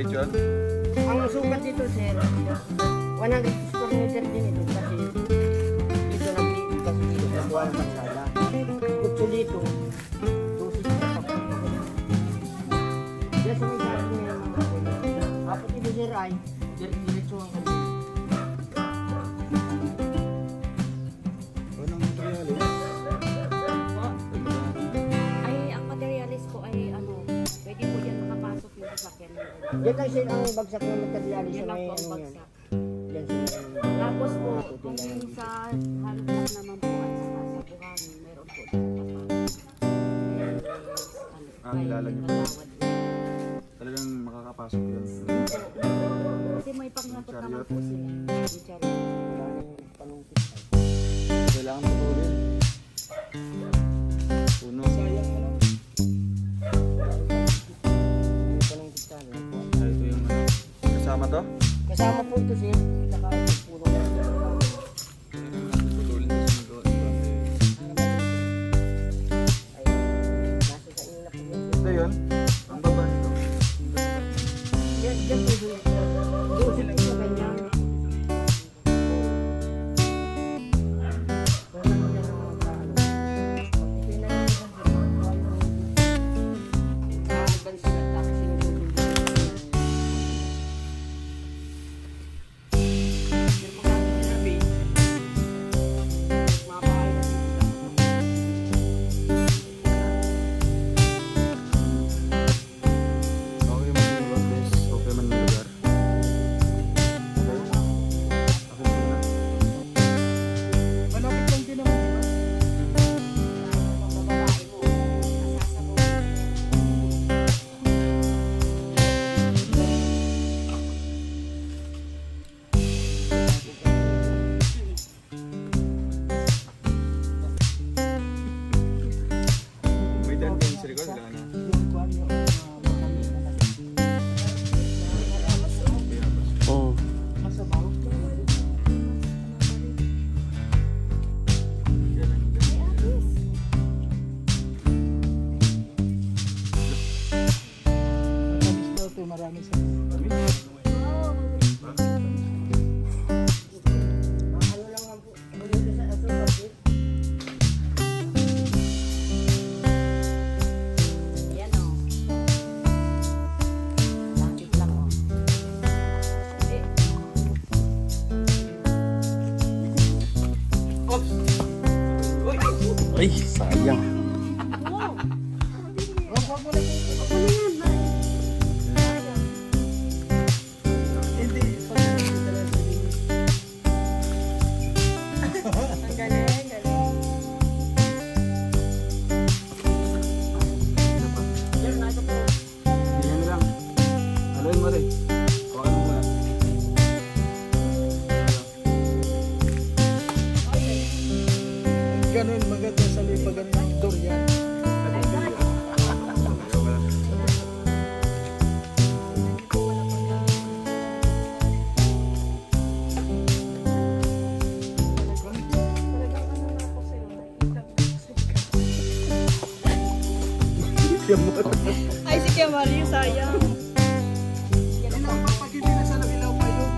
John? Ang sukat dito sir, 100 square meter din ito kasi dito nag-iit kasi dito sa buwan ng kalsada. Kutso dito, 260 pa po. Diyan sa may sabi niya ng mga kulo. Kapag ito sir ay, diretso ang kanya. Anong materialis? Ay, ang materialis ko ay ano, pwede po yan makapasok yung sasakyan. Yan lang sir ang bagsak ng materialis Yan na lang may po ang ano yan. bagsak. Yan sir. Tapos po, kung sa halong naman po at saka sa buhangin, meron po Nilalag niyo po. Talagang makakapasok yun. Kasi may panglapot naman po sila. Yung chariot. Wala nang panungkit. Kailangan putulin. Puno. Sayang ano? May panungkit ka na po. Ay, ito yung ano. Kasama to? Kasama po ito sir. Saka ito puno na ito. Putulin sa sundo. Ay, nasa sa inyo na po yun. Ito yun. Ang baba nito. Yan, dyan po sir. Doon sila sa kanya. Wala naman yan ang mga ano. Ito yung nangyayari sila. Tapos sinunod. Okay man yung lugar, guys. Okay man yung lugar. Okay muna. Malapit lang din naman, di ba? May daan din sa likod. Wala na. Oo. Masabaw. Marami sa ano lang ang po dito sa aso kasi Ayan o. Lapit lang o. Ay, sayang. wag mo na hindi ang galing yan na ito po Ganyan lang. Haluin mo rin. Hawakan mo muna. ganun maganda sa lipagan ng durian. Ay, si Kuya Mario, sayang. Pag hindi na sa labilaw pa yun.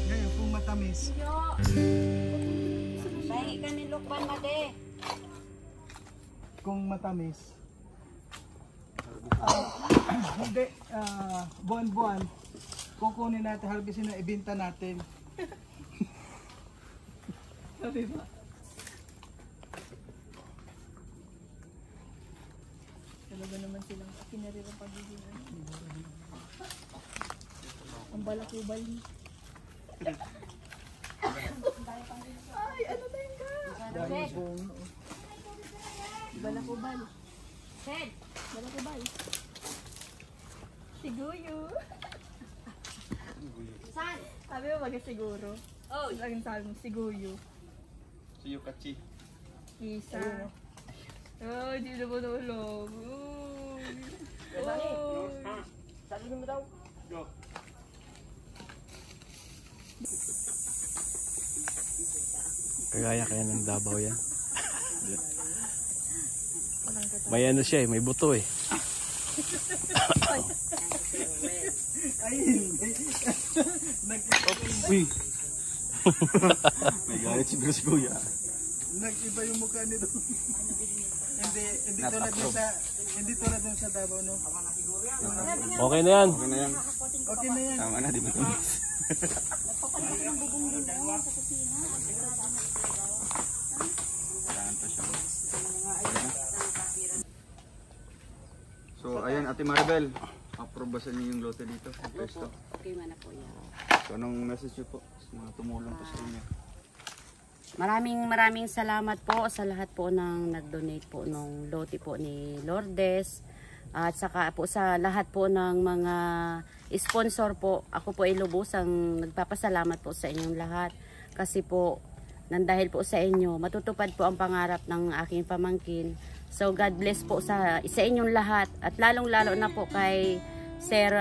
Ngayon kung matamis. Nahingi ka ni Lukban, Made. Kung matamis. Hindi, buwan-buwan. Kukunin natin, harbisin na ibenta natin. Sabi ba? Talaga naman silang kinarira pagiging ang balakubal. Sed. Balakubal. Sed. Balakubal. Siguyo. Saan? Sabi mo siguro. Oh. Laging sabi mo, siguyo. Si Yukachi. Isa. Oh, hindi na mo nulog. Sabi mo daw. Go. Kagaya kaya ng Davao yan. May ano siya eh, may buto eh. Uy! May galit siguro si Kuya. Nag-iba yung mukha nito. hindi tulad dun sa Davao, no? Okay na yan. Okay na yan. Okay na yan. Tama na, di ba ito? So, ayan, Ate Maribel. Approve ba sa inyo yung lote dito? Pesto. Okay man na po yan. So, anong message nyo po sa mga tumulong po sa inyo? Maraming salamat po sa lahat po ng nag-donate po nung lote po ni Lourdes. At saka po sa lahat po ng mga sponsor po. Ako po ay lubusang nagpapasalamat po sa inyong lahat. Kasi po, nandahil po sa inyo, matutupad po ang pangarap ng aking pamangkin. So God bless po sa inyong lahat. At lalong-lalo na po kay Sir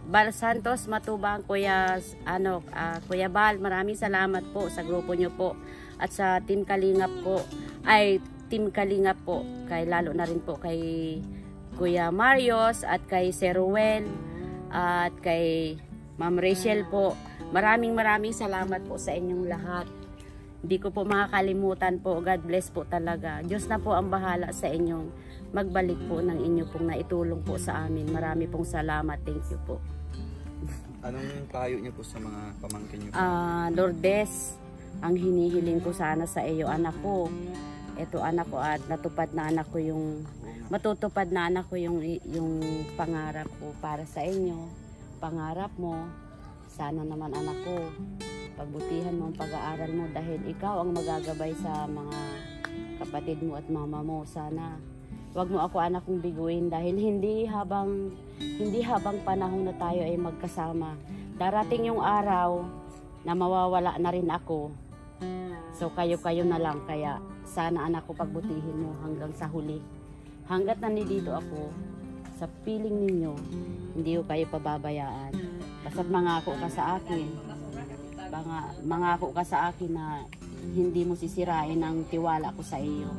Bal Santos Matubang, Kuya Bal, maraming salamat po sa grupo nyo po. At sa Team Kalingap po, kay lalo na rin po kay Kuya Marios at kay Sir Ruel at kay Ma'am Rachel po. Maraming salamat po sa inyong lahat. Hindi ko po makakalimutan po. God bless po talaga. Diyos na po ang bahala sa inyong magbalik po ng inyo pong naitulong po sa amin. Marami pong salamat. Thank you po. Anong payo niyo po sa mga pamangkin niyo? Lourdes, ang hinihiling ko sana sa iyo, anak ko. Ito anak ko at natupad na anak ko yung matutupad na anak ko yung pangarap ko para sa inyo. Pangarap mo, sana naman anak ko, pagbutihan mo ang pag-aaral mo dahil ikaw ang magagabay sa mga kapatid mo at mama mo. Sana wag mo ako anak kong biguin dahil hindi habang panahon na tayo ay magkasama. Darating yung araw na mawawala na rin ako. So kayo na lang, kaya sana anak ko pagbutihin mo hanggang sa huli. Hanggat nandito ako, sa piling ninyo, hindi ko kayo pababayaan. Basta't mangako ka sa akin. Mangako ka sa akin na hindi mo sisirain ang tiwala ko sa iyo.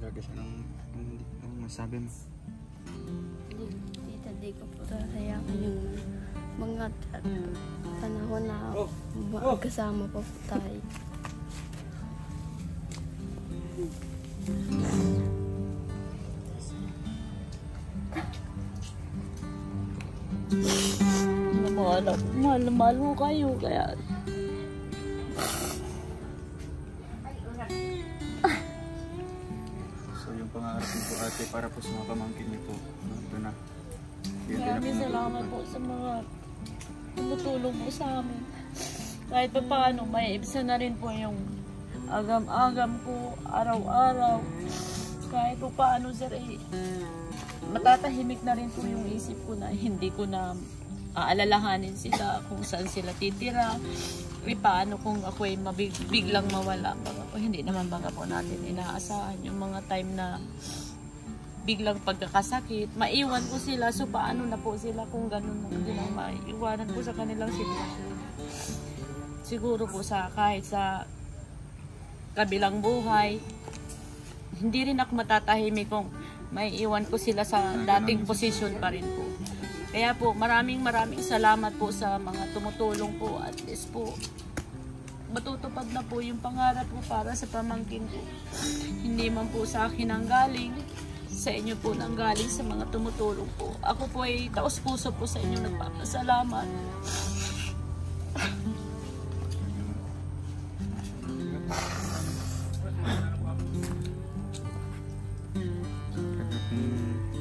Gagas, anong masabi mo? Di ko po tayakan yung mga panahon na kasama pa po tayo. Mahal mo kayo, kaya So yung pangarap niyo po ate para po sa mga pamangkin niyo po. Ito na. Maraming salamat po sa mga tumutulong po sa amin. Kahit pa paano, may ibsa na rin po yung agam-agam ko, araw-araw. Kahit pa paano, sir, matatahimik na rin po yung isip ko na hindi ko na aalalahanin sila kung saan sila titira. Paano kung ako ay biglang mawala. Baga po, hindi naman baga po natin inaasahan yung mga time na biglang pagkakasakit, maiwan ko sila. So paano na po sila kung ganun na bilang maiwanan ko sa kanilang sitwasyon. Siguro po kahit sa kabilang buhay, hindi rin ako matatahimik kung maiiwan ko sila sa dating posisyon pa rin po. Kaya po maraming salamat po sa mga tumutulong po, at least po matutupad na po yung pangarap ko para sa pamangkin ko. Hindi man po sa akin ang galing, sa inyo po nang galing sa mga tumutulong po. Ako po ay taos-puso po sa inyo nagpapasalamat.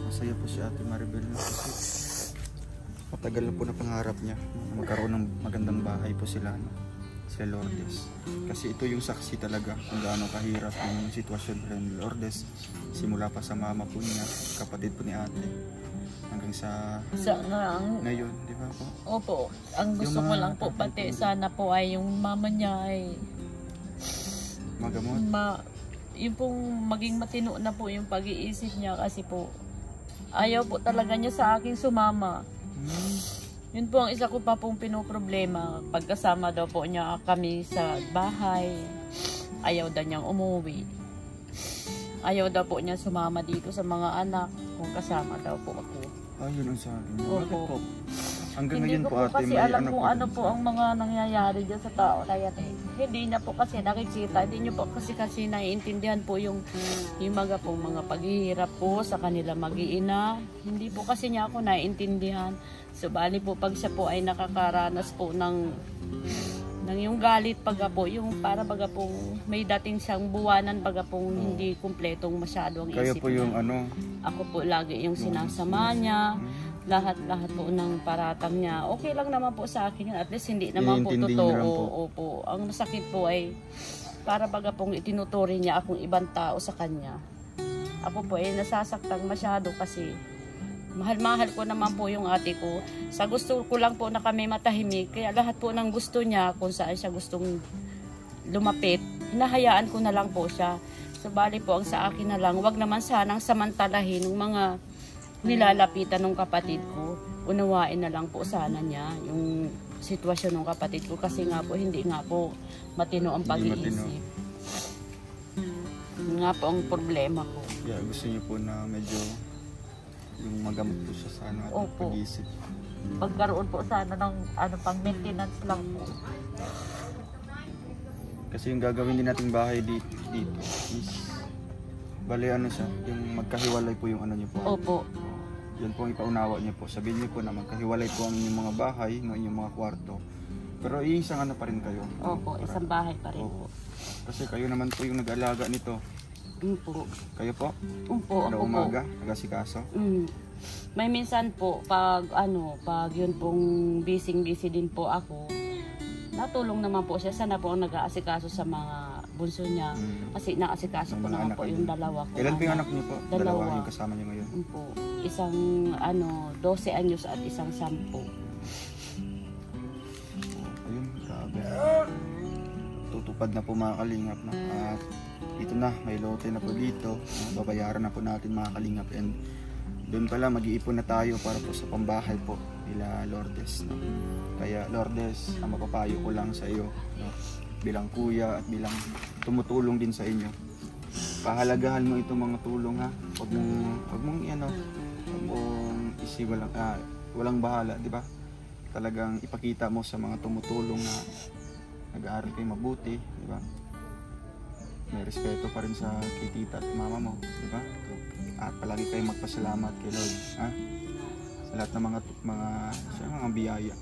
Masaya po si Ate Maribel na kasi matagal na po na pangarap niya na magkaroon ng magandang bahay po sila. No? si Lourdes. Kasi ito yung saksi talaga kung gaano kahirap yung sitwasyon ni Lourdes. Simula pa sa mama po niya, kapatid po ni ate, hanggang sa ngayon, di ba po? Opo, ang gusto ko lang po pati sana po ay yung mama niya ay Magamot. yung pong maging matino na po yung pag-iisip niya kasi po ayaw po talaga niya sa akin sumama. Yun po ang isa ko pa pong pinoproblema. Pagkasama daw po niya kami sa bahay, ayaw daw niyang umuwi. Ayaw daw po niya sumama dito sa mga anak kung kasama daw po ako. Yun ang sabi niya. Opo. Bakit po? Hanggang Hindi ngayon ko po po ate, kasi may alam ano kung po. ano po ang mga nangyayari dyan sa tao na yan eh. Hindi na po kasi nakikita, hindi nyo po kasi naiintindihan po yung mga pong mga paghihirap po sa kanila mag-iina. Hindi po kasi niya ako naiintindihan. So bali po pag siya po ay nakakaranas po ng yung galit pag po, yung para baga pong may dating siyang buwanan baga pong hindi kumpletong masyado ang Kayo isip po yung niya. ano, Ako po lagi yung sinasama niya. Lahat po ng paratang niya. Okay lang naman po sa akin yun. At least hindi naman po Iintindi totoo. niyo lang po. Opo. Ang masakit po ay para baga pong itinuturi niya akong ibang tao sa kanya. Ako po ay nasasaktan masyado kasi mahal-mahal ko naman po yung ate ko. Sa gusto ko lang po na kami matahimik. Kaya lahat po ng gusto niya kung saan siya gustong lumapit, hinahayaan ko na lang po siya. So bali po ang sa akin na lang, wag naman sanang samantalahin ng mga nilalapitan ng kapatid ko. Unawain na lang po sana niya yung sitwasyon ng kapatid ko kasi nga po hindi nga po matino ang pag-iisip. Nga po ang problema ko. yeah, gusto niyo po na medyo yung magamot po siya sa ano at Opo. pag-iisip. Pagkaroon po sana ng pang maintenance lang po. Kasi yung gagawin din nating bahay dito is bali ano siya, yung magkahiwalay po yung ano niyo po. Opo. Yan po ang ipaunawa niyo po. Sabihin niyo po na magkahiwalay po ang inyong mga bahay, ng inyong mga kwarto. Pero isang ano pa rin kayo. Opo, isang bahay pa rin po. Kasi kayo naman po yung nag-alaga nito. Po. Kayo po? Opo, Kada ako po. umaga, nagasikaso. May minsan po pag yun pong busy din po ako, natulong naman po siya. Sana po ang nag-aasikaso sa mga bunso niya. Kasi naasikaso Ng po mga naman anak po niyo. yung dalawa ko. Kailan po yung anak niyo po? Dalawa. Yung kasama niyo ngayon. Po. Isang 12 anyos at isang 10. Ayun, grabe. Tutupad na po mga kalingap. No? At dito na, may lote na po dito. Babayaran na po natin mga kalingap. And doon pala, mag-iipon na tayo para po sa pambahay po nila Lourdes. No? Kaya Lourdes, ang mapapayo ko lang sa iyo, no? Bilang kuya at bilang tumutulong din sa inyo. Pahalagahan mo itong mga tulong ha. Huwag mong walang bahala, di ba? Talagang ipakita mo sa mga tumutulong na nag-aaral kayo mabuti, di ba? May respeto pa rin sa kay tita at mama mo, di ba? At palagi kayong magpasalamat kay Lord, ha? Sa lahat ng mga biyaya.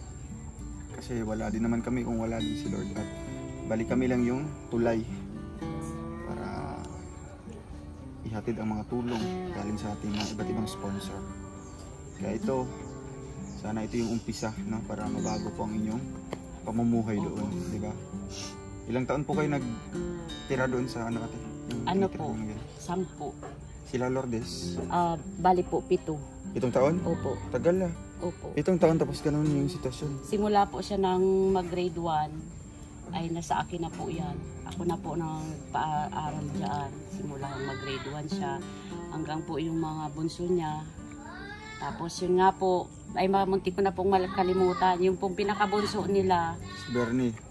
Kasi wala din naman kami kung wala din si Lord. At balik kami lang yung tulay para ihatid ang mga tulong galing sa ating mga iba't ibang sponsor. Kaya ito, sana ito yung umpisa, no? Para mabago po ang inyong pamumuhay doon, di ba? Ilang taon po kayo nagtira doon sa ano ate? Ano po? 10. Sila Lourdes? Bali po 7. 7 taon? Opo. Tagal Opo. 7 taon tapos ganun yung sitwasyon. Simula po siya ng mag-grade 1 ay nasa akin na po yan. Ako na po nang paaral dyan. Simula mag-grade 1 siya hanggang po yung mga bunso niya. Tapos yun nga po, ay munti ko na pong makalimutan. Yung pong pinakabunso nila,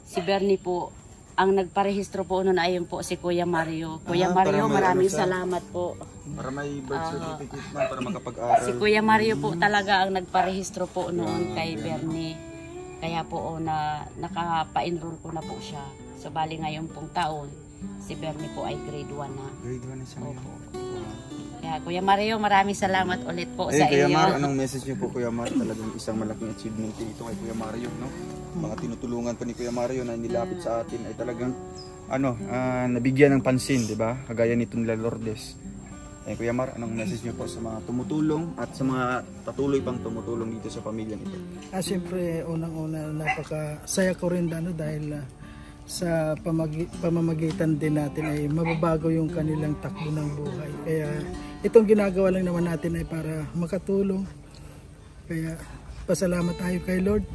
si Bernie po, ang nagparehistro po noon ay yun po si Kuya Mario. Kuya Mario, maraming salamat po. Para may birth certificate na para makapag-aral. Si Kuya Mario po talaga ang nagparehistro po noon kay Bernie. Kaya po nakapa-enroll ko na po siya. So bali ngayon pong taon, si Bernie po ay grade 1 na. Grade 1 na siya ngayon. Kaya Kuya Mario, maraming salamat ulit po sa Kuya iyo. Mar, anong message niyo po Kuya Mar? Talagang isang malaking achievement ito kay Kuya Mario, no? Mga tinutulungan pa ni Kuya Mario na nilapit sa atin ay talagang nabigyan ng pansin, di ba? Kagaya nito nila Lourdes. Kuya Mar, anong message niyo po sa mga tumutulong at sa mga patuloy pang tumutulong dito sa pamilya nito? Siyempre, unang-una, napakasaya ko rin dahil sa pamamagitan din natin ay mababago yung kanilang takbo ng buhay. Kaya itong ginagawa lang naman natin ay para makatulong. Kaya pasalamat tayo kay Lord.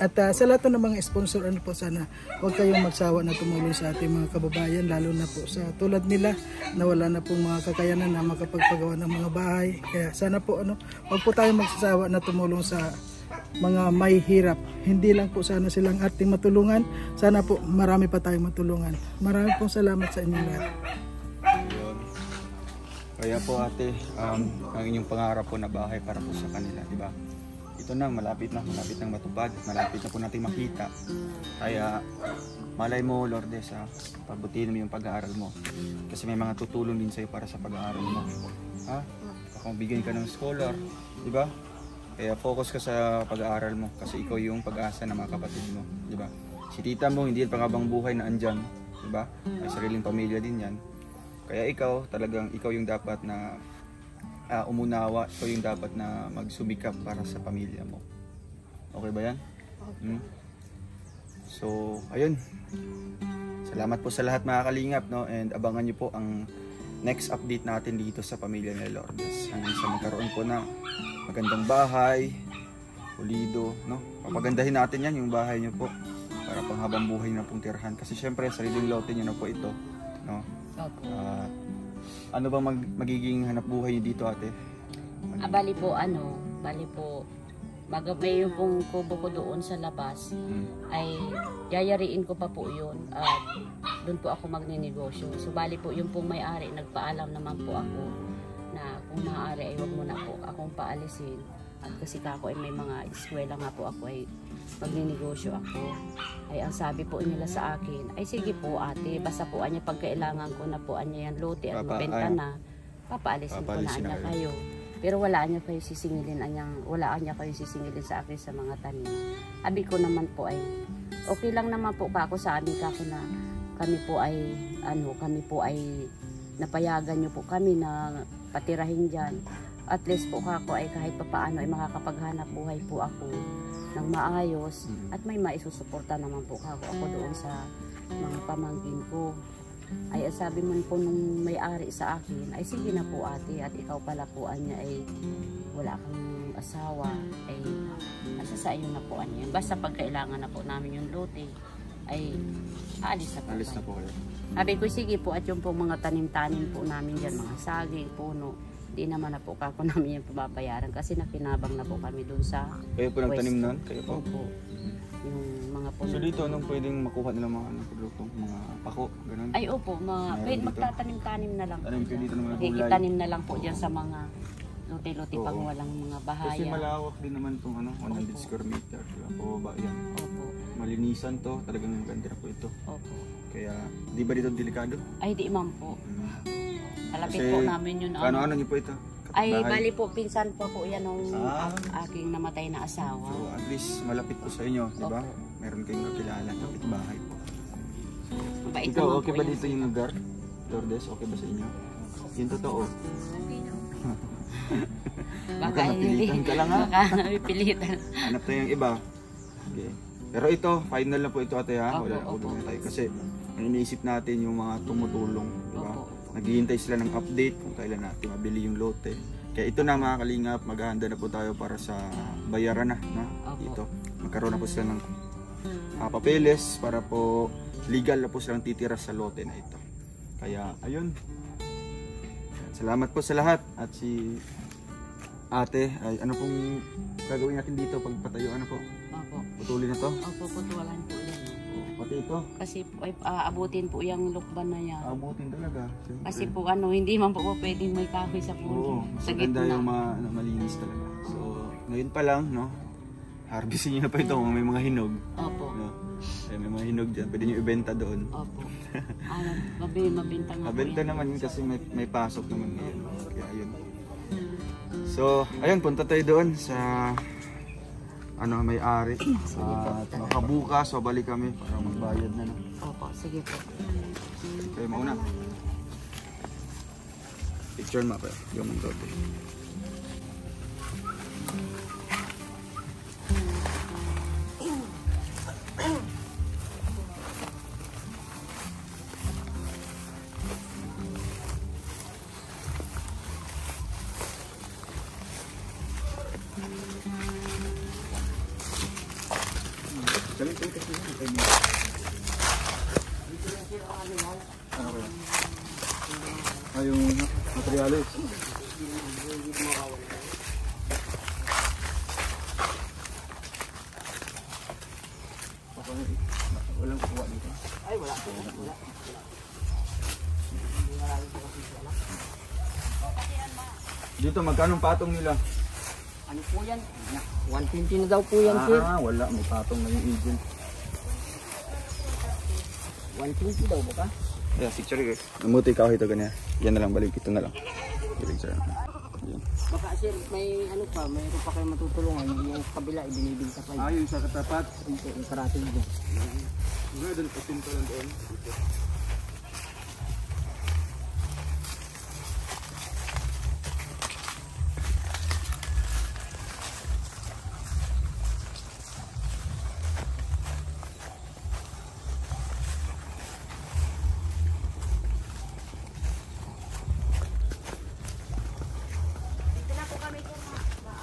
At sa lahat ng mga sponsor, ano po, sana huwag kayong magsawa na tumulong sa ating mga kababayan, lalo na po sa tulad nila na wala na pong mga kakayanan na makapagpagawa ng mga bahay. Kaya sana po huwag po tayong magsasawa na tumulong sa mga may hirap. Hindi lang po sana silang ating matulungan, sana po marami pa tayong matulungan. Maraming pong salamat sa inyo lahat. Yun. Kaya po ate, ang inyong pangarap po na bahay para po sa kanila, di ba? Ito na, malapit nang matupad, malapit na po natin makita. Kaya malay mo, Lourdes, pagbutihin mo yung pag-aaral mo. Kasi may mga tutulong din sa'yo para sa pag-aaral mo. Ha? Kung bigyan ka ng scholar, di ba? Kaya focus ka sa pag-aaral mo kasi ikaw yung pag-asa ng mga kapatid mo, di ba? Si tita mo, hindi pangabang buhay na andyan, di ba? May sariling pamilya din yan. Kaya ikaw, talagang ikaw yung dapat na umunawa, ikaw yung dapat na magsumikap para sa pamilya mo. Okay ba yan? So, ayun. Salamat po sa lahat mga kalingap, no? And abangan nyo po ang next update natin dito sa pamilya ni Lourdes. Hanggang sa magkaroon po ng magandang bahay, pulido, no? Papagandahin natin yan, yung bahay nyo po, para pang habang buhay na pong tirahan. Kasi syempre, sariling lote nyo na po ito, no? Ano ba magiging hanap buhay nyo dito, ate? Bali po, may yung pong kubo ko doon sa labas, ay yayariin ko pa po yun. At doon po ako magninegosyo. So bali po, yung pong may-ari, nagpaalam naman po ako na kung maaari ay wag mo na po akong paalisin. At kasi kako ay may mga eskwela nga po ako ay magninegosyo ako. Ay ang sabi po nila sa akin, ay sige po ate, basta po anya pagkailangan ko na po anya yan lote at mabenta na, papaalisin ko na anya kayo. Pero wala anya kayo sisingilin sa akin sa mga tanim. Abi ko naman po ay okay lang naman po kako sa amin kako na kami po ay napayagan niyo po kami na patirahin diyan. At least po kako ay kahit papaano ay makakapaghanap buhay po ako ng maayos at may maisusuporta naman po ako doon sa mga pamangkin ko. Ay sabi mo po nung may-ari sa akin, ay sige na po ate, at ikaw pala po anya ay wala kang asawa, ay nasa sa iyo na po anya. Basta pag kailangan na po namin yung lote, ay aalis na po. Alis na po kayo. Sabi ko sige po, at yung po mga tanim-tanim po namin dyan, mga saging, puno, di naman na po kako namin yung pababayaran kasi nakinabang na po kami dun sa Kayo po nagtanim nun? Kayo po? Opo. Yung mga puno. So dito, anong pwedeng makuha nila mga produktong mga pako, ganun? Ay opo, magtatanim-tanim na lang. Tanim kayo dito ng mga gulay? Kikitanim na lang po dyan sa mga lote-lote pag walang mga bahaya. Kasi malawak din naman itong 100 square meter. Diba? Pababa yan. Opo. Malinisan to, talagang ganda na po ito. Opo. Kaya, di ba dito delikado? Ay di ma'am po. Kalapit Kasi, po namin yun. Ano niyo po ito? Ay Kapitbahay? bali po, pinsan po yung aking namatay na asawa. So at least malapit po sa inyo, di ba? Opo. Meron kayong kakilala, kapitbahay po. Mabait Ikaw, naman okay po ba yan. dito yung lugar? Lourdes, okay ba sa inyo? Yung totoo. Baka napilitan ka lang ha? Baka napilitan. Hanap tayo yung iba. Okay. Pero ito, final na po ito ate ha. Wala Opo. na tayo. Kasi iniisip natin yung mga tumutulong, di ba? Opo. Naghihintay sila ng update kung kailan natin mabili yung lote. Kaya ito na mga kalingap, maghahanda na po tayo para sa bayaran na, no? Opo. Dito. Magkaroon na po sila ng papeles para po legal na po silang titira sa lote na ito. Kaya ayun. Salamat po sa lahat. At si ate, ay ano pong gagawin natin dito pag patayo ano po? Opo. Putulin na to? Opo, putulan po yan. Pati ito. Kasi ay, abutin po yung lukban na yan. Abutin talaga. Siyempre. Kasi po hindi man po pwedeng may kahoy sa Oo, puno. mas Sa maganda gitna. yung malinis talaga. So, ngayon pa lang, no? Harvestin nyo na pa ito kung may mga hinog. Opo. No? Ay, may mga hinog dyan. Pwede nyo ibenta doon. Opo. Mabinta nga po Mabenta yan. naman yun kasi may pasok naman ngayon. Kaya ayun. So, ayun, punta tayo doon sa may-ari. At makabukas, so balik kami para magbayad na. No? Opo, sige po. Kayo mauna. Picture map yung lote. Ganito kasi yun. Ano kaya? Yung materialis. Walang kukuha dito. Ay, wala. Wala. Dito, magkano ang patong nila? Ano po yan? 120 na daw po yan, sir. Wala. May patong na yung agent. 120 daw ba ka? Yeah, picture guys. Namuti ka ito ganyan. Yan na lang, balik. Ito na lang. Picture. Yan. Baka sir, may ano pa, mayroon pa kayo matutulungan. Yung kabila, ibinibinta pa yun. Yung sa katapat. Yung karating doon. Nga, doon pasin pa lang doon.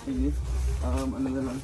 Sige. Ano na lang.